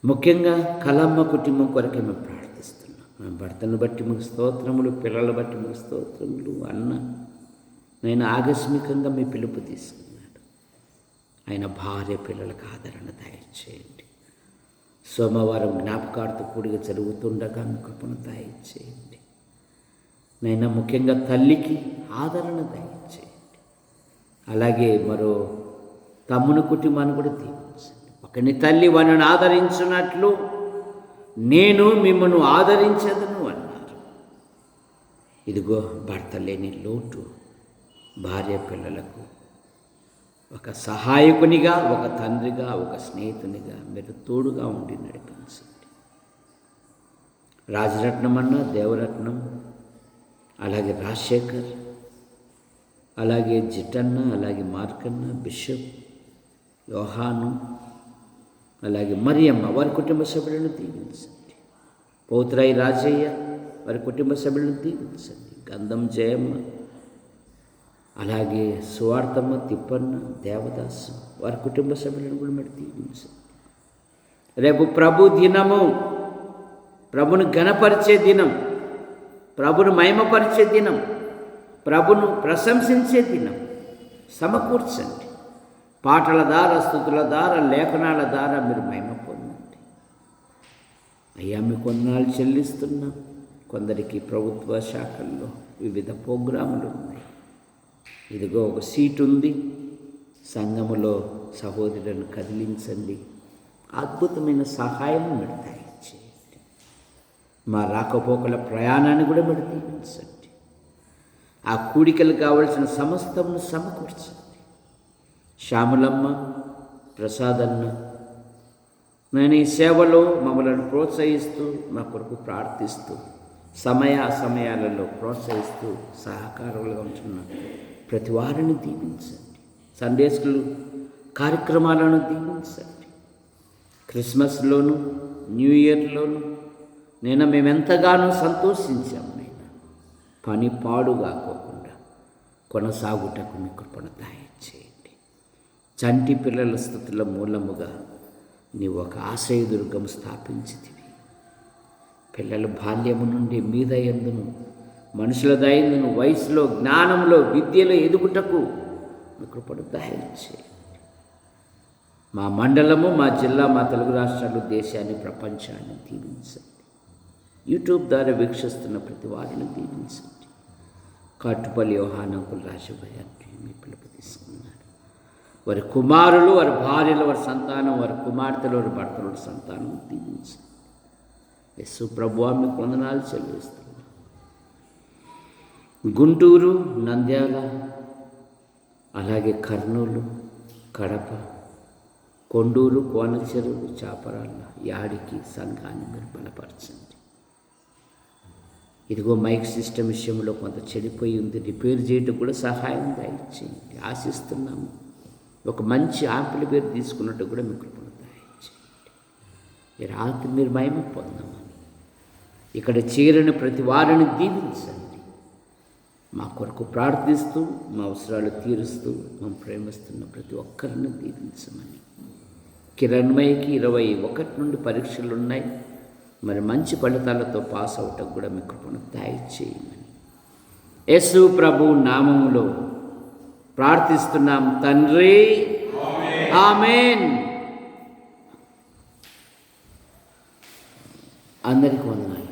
ముఖ్యంగా కలమ్మ కుటుంబం కొరకే మేము ప్రార్థిస్తున్నాం. భర్తను బట్టి మీకు స్తోత్రములు, పిల్లల బట్టి మీకు స్తోత్రములు. అన్న నేను ఆకస్మికంగా మీ పిలుపు తీసుకున్నాడు. ఆయన భార్య పిల్లలకు ఆదరణ దయచేయండి. సోమవారం జ్ఞాపకార్థ కూడిక జరుగుతుండగా మీ కృపను దయచేయండి. నైనా ముఖ్యంగా తల్లికి ఆదరణ దయచేయండి. అలాగే మరో తమ్ముని కుటుంబాన్ని కూడా దీవించండి. ఒకని తల్లి వారిని ఆదరించున్నట్లు నేను మిమ్మల్ని ఆదరించదను అన్నారు. ఇదిగో భర్త లేని లోటు భార్య పిల్లలకు ఒక సహాయకునిగా, ఒక తండ్రిగా, ఒక స్నేహితునిగా మీరు తోడుగా ఉండి నడిపించండి. రాజరత్నం అన్న, దేవరత్నం, అలాగే రాజశేఖర్, అలాగే జిట్టన్న, అలాగే మార్కన్న, బిషప్, యోహాను, అలాగే మరియమ్మ వారి కుటుంబ సభ్యులను దీవించండి. పౌత్రాయి రాజయ్య వారి కుటుంబ సభ్యులను దీవించండి. గంధం జయమ్మ, అలాగే సువార్తమ్మ, తిప్పన్న, దేవదాసు వారి కుటుంబ సభ్యులను కూడా మీరు దీవించండి. రేపు ప్రభు దినము, ప్రభును ఘనపరిచే దినం, ప్రభును మహిమపరిచే దినం, ప్రభును ప్రశంసించే దినం. సమకూర్చండి. పాటల ద్వారా, స్తుతుల ద్వారా, లేఖనాల ద్వారా మీరు మహిమ పొందండి. అయ్యా మీకు వందనాలు చెల్లిస్తున్నాం. కొందరికి ప్రభుత్వ శాఖల్లో వివిధ ప్రోగ్రాములు ఉన్నాయి. ఇదిగో ఒక సీట్ ఉంది, సంఘములో సహోదరులను కదిలించండి, అద్భుతమైన సహాయం మీరు దయచేయండి. మా రాకపోకల ప్రయాణాన్ని కూడా మీరు దీవించండి. ఆ కూడికలు కావలసిన సమస్తమును సమకూర్చండి. శ్యామలమ్మ, ప్రసాదన్న, నేను ఈ సేవలో మమ్మల్ని ప్రోత్సహిస్తూ మా కొరకు ప్రార్థిస్తూ సమయాలలో ప్రోత్సహిస్తూ సహకారులుగా ఉంటున్న ప్రతి వారిని దీవించండి. సండే స్కూల్ కార్యక్రమాలను దీవించండి. క్రిస్మస్లోను న్యూ ఇయర్లోను మేమెంతగానో సంతోషించాము. పని పాడుగాకోకుండా కొనసాగుటకు మీ కృపను దయచేయండి. చంటి పిల్లల స్థుతుల మూలముగా నీవు ఒక ఆశ్రయదుర్గం స్థాపించితివి. పిల్లల బాల్యము నుండి మీద ఎందును మనుషుల దయందును వయసులో జ్ఞానంలో విద్యలో ఎదుగుటకు మీ కృపను దయచేయండి. మా మండలము, మా జిల్లా, మా తెలుగు రాష్ట్రాలు, దేశాన్ని, ప్రపంచాన్ని దీవించండి. యూట్యూబ్ ద్వారా వీక్షిస్తున్న ప్రతి వారిని దీవించండి. కాటుపల్లి యోహానంకులు రాజభయాన్ని మీ పిలుపు తీసుకున్నారు. వారి కుమారులు, వారి భార్యలు, వారి సంతానం, వారి కుమార్తెలు, వారి భర్తల సంతానం దీవించండి. యేసు ప్రభువా మీకు వందనాలు చెల్లిస్తున్నాను. గుంటూరు, నంద్యాల, అలాగే కర్నూలు, కడప, కొండూరు, కోనచెరువు, చాపరాళ్ళ, యాడికి సంఘాన్ని మీరు బలపరచండి. ఇదిగో మైక్ సిస్టమ్ విషయంలో కొంత చెడిపోయి ఉంది, రిపేర్ చేయటం కూడా సహాయం దయచేయండి. ఆశిస్తున్నాము. ఒక మంచి యాంప్లిఫైయర్ తీసుకున్నట్టు కూడా మీ కృపను దయచేయండి. ఈ రాత్రి మీరు మహిమ పొందమని ఇక్కడ చేరిన ప్రతి వారిని దీవించండి. మా కొరకు ప్రార్థిస్తూ, మా అవసరాలు తీరుస్తూ, మేము ప్రేమిస్తున్న ప్రతి ఒక్కరిని దీవించమని. కిరణ్మయ్యకి 21 నుండి పరీక్షలు ఉన్నాయి. మరి మంచి ఫలితాలతో పాస్ అవటం కూడా మీ కృపను దయచేయమని యేసు ప్రభు నామములో ప్రార్థిస్తున్నాం తండ్రి. ఆమేన్. అందరికీ వందనాలు.